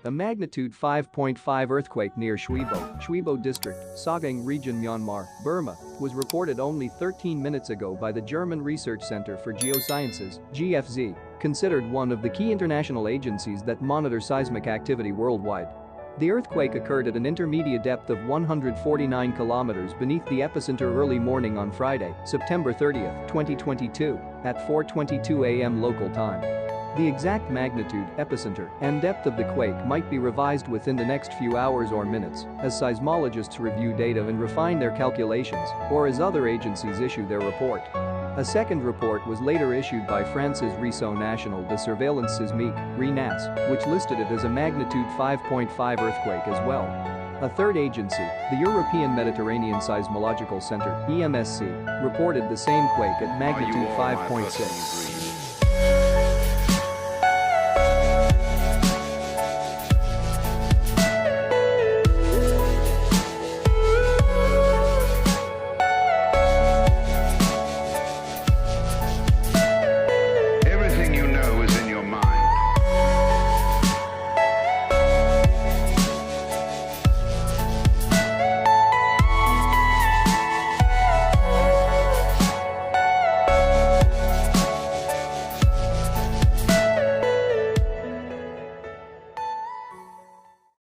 A magnitude 5.5 earthquake near Shwebo District, Sagaing Region, Myanmar, Burma, was reported only 13 minutes ago by the German Research Center for Geosciences, GFZ, considered one of the key international agencies that monitor seismic activity worldwide. The earthquake occurred at an intermediate depth of 149 kilometers beneath the epicenter early morning on Friday, September 30, 2022, at 4:22 a.m. local time. The exact magnitude, epicenter, and depth of the quake might be revised within the next few hours or minutes as seismologists review data and refine their calculations, or as other agencies issue their report. A second report was later issued by France's Réseau National de Surveillance Sismique, RéNaSS, which listed it as a magnitude 5.5 earthquake as well. A third agency, the European Mediterranean Seismological Center, EMSC, reported the same quake at magnitude 5.6.